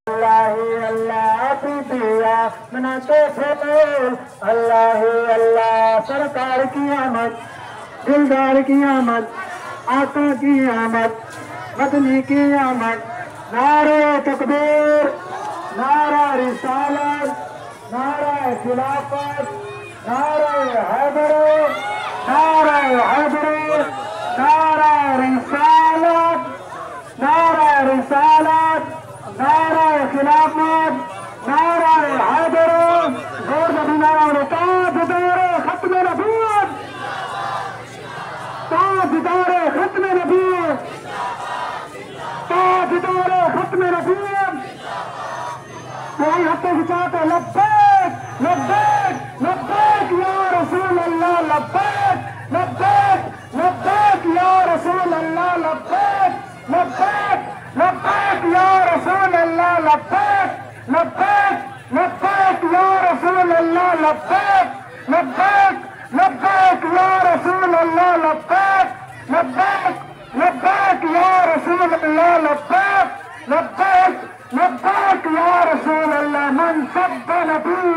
اللہ اللہ پیتیا مناتے تھے لوگ اللہ اللہ سرکار کی آمد دلدار کی آمد آقا کی آمد مدنی کی آمد نعرہ تکبیر نعرہ رسالت نعرہ خلافت نعرہ حیدر نعرہ حیدر نعرہ رسالت نعرہ رسالت نعرہ خلافت نعرہ حیدر غور مدینہ اور تاجدار ختم نبوت تاجدار ختم نبوت تاجدار ختم نبوت کوئی ہاتھوں کھچاتے لبیک لبیک لبیک یا رسول اللہ لبیک لبیک لبیک یا رسول اللہ لبیک لبیک لبیک یا رسول اللہ لبیک لبیک لبیک یا رسول اللہ لبیک لبیک لبیک یا رسول اللہ لبیک لبیک لبیک یا رسول اللہ لبیک لبیک لبیک یا رسول اللہ من سب نبی